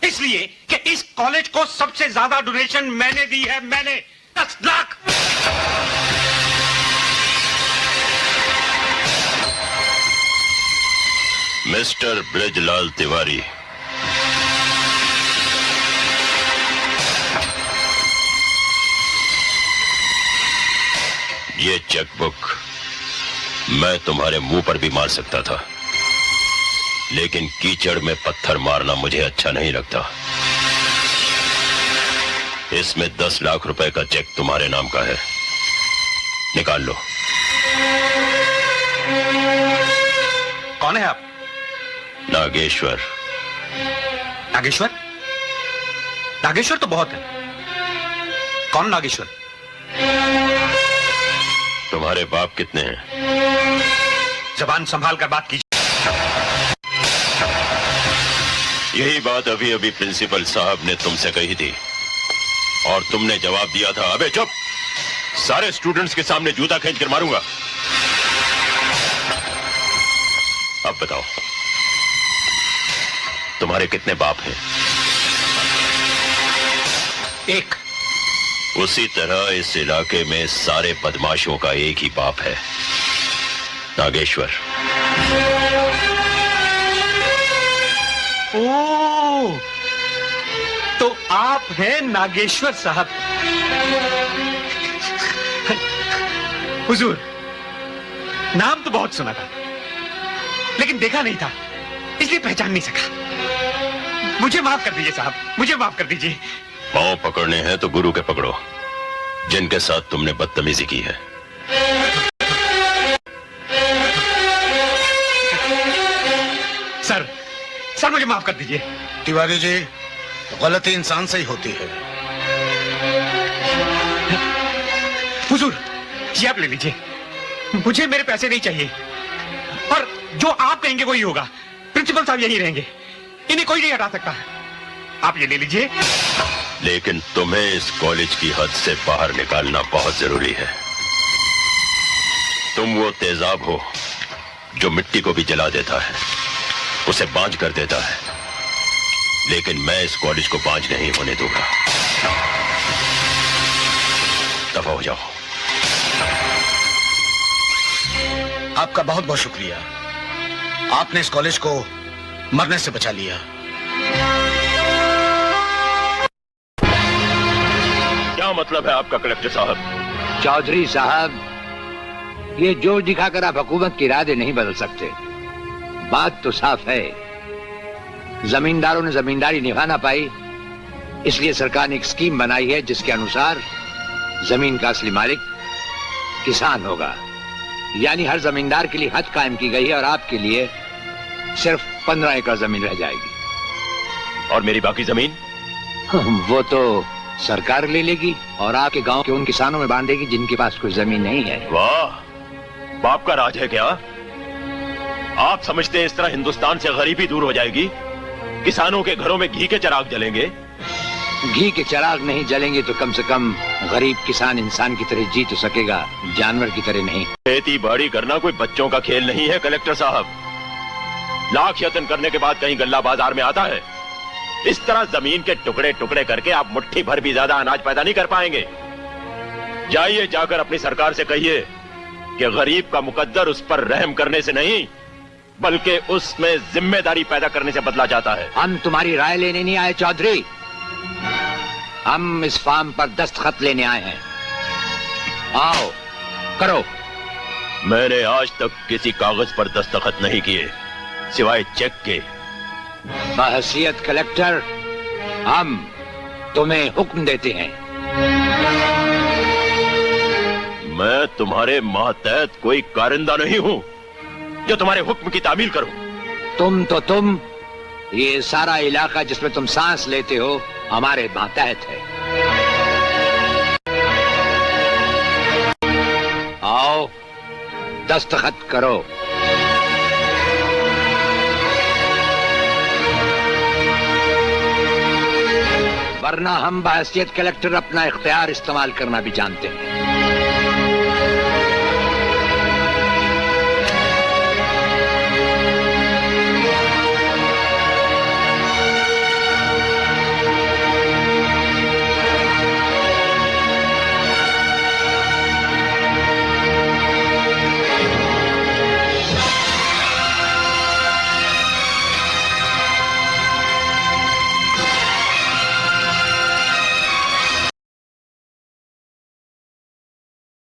इसलिए कि इस कॉलेज को सबसे ज्यादा डोनेशन मैंने दी है, मैंने 10 लाख। मिस्टर ब्रिजलाल तिवारी, ये चेकबुक मैं तुम्हारे मुंह पर भी मार सकता था, लेकिन कीचड़ में पत्थर मारना मुझे अच्छा नहीं लगता। इसमें 10 लाख रुपए का चेक तुम्हारे नाम का है, निकाल लो। कौन है आप? नागेश्वर। नागेश्वर? नागेश्वर तो बहुत है। कौन नागेश्वर? तुम्हारे बाप कितने हैं? जबान संभाल कर बात कीजिए। यही बात अभी अभी प्रिंसिपल साहब ने तुमसे कही थी और तुमने जवाब दिया था, अबे चुप, सारे स्टूडेंट्स के सामने जूता खींच कर मारूंगा। अब बताओ, तुम्हारे कितने बाप हैं? एक। उसी तरह इस इलाके में सारे बदमाशों का एक ही बाप है, नागेश्वर। ओह, तो आप हैं नागेश्वर साहब। हुजूर, नाम तो बहुत सुना था, लेकिन देखा नहीं था, इसलिए पहचान नहीं सका। मुझे माफ कर दीजिए साहब, मुझे माफ कर दीजिए। पांव पकड़ने हैं तो गुरु के पकड़ो, जिनके साथ तुमने बदतमीजी की है। सर मुझे माफ कर दीजिए। तिवारी जी, गलती इंसान से ही होती है। हुजूर, ये आप ले लीजिए, मुझे मेरे पैसे नहीं चाहिए, और जो आप कहेंगे वही होगा। प्रिंसिपल साहब यहीं रहेंगे, इन्हें कोई नहीं हटा सकता। आप ये ले लीजिए। लेकिन तुम्हें इस कॉलेज की हद से बाहर निकालना बहुत जरूरी है। तुम वो तेजाब हो जो मिट्टी को भी जला देता है, उसे बांझ कर देता है, लेकिन मैं इस कॉलेज को बांझ नहीं होने दूंगा। दफा हो जाओ। आपका बहुत बहुत शुक्रिया, आपने इस कॉलेज को मरने से बचा लिया। क्या मतलब है आपका कलेक्टर साहब? चौधरी साहब, ये जोर दिखाकर आप हुकूमत के इरादे नहीं बदल सकते। बात तो साफ है, जमींदारों ने जमींदारी निभा ना पाई, इसलिए सरकार ने एक स्कीम बनाई है जिसके अनुसार जमीन का असली मालिक किसान होगा। यानी हर जमींदार के लिए हद कायम की गई है और आपके लिए सिर्फ 15 एकड़ जमीन रह जाएगी। और मेरी बाकी जमीन? वो तो सरकार ले लेगी और आपके गांव के उन किसानों में बांटेगी जिनके पास कोई जमीन नहीं है। वाह, बाप का राज है क्या? आप समझते हैं इस तरह हिंदुस्तान से गरीबी दूर हो जाएगी? किसानों के घरों में घी के चिराग जलेंगे? घी के चिराग नहीं जलेंगे तो कम से कम गरीब किसान इंसान की तरह जी तो सकेगा, जानवर की तरह नहीं। खेती बाड़ी करना कोई बच्चों का खेल नहीं है कलेक्टर साहब। लाख यत्न करने के बाद कहीं गल्ला बाजार में आता है? इस तरह जमीन के टुकड़े टुकड़े करके आप मुट्ठी भर भी ज्यादा अनाज पैदा नहीं कर पाएंगे। जाइए, जाकर अपनी सरकार से कहिए कि गरीब का मुकद्दर उस पर रहम करने से नहीं, बल्कि उसमें जिम्मेदारी पैदा करने से बदला जाता है। हम तुम्हारी राय लेने नहीं आए चौधरी, हम इस फार्म पर दस्तखत लेने आए हैं। आओ करो। मैंने आज तक किसी कागज पर दस्तखत नहीं किए सिवाय चेक के। बहैसियत कलेक्टर हम तुम्हें हुक्म देते हैं। मैं तुम्हारे मातहत कोई कारिंदा नहीं हूं जो तुम्हारे हुक्म की तामील करूं। तुम ये सारा इलाका जिसमें तुम सांस लेते हो हमारे मातहत है। आओ दस्तखत करो। वरना हम बहैसियत कलेक्टर अपना इख्तियार इस्तेमाल करना भी जानते हैं।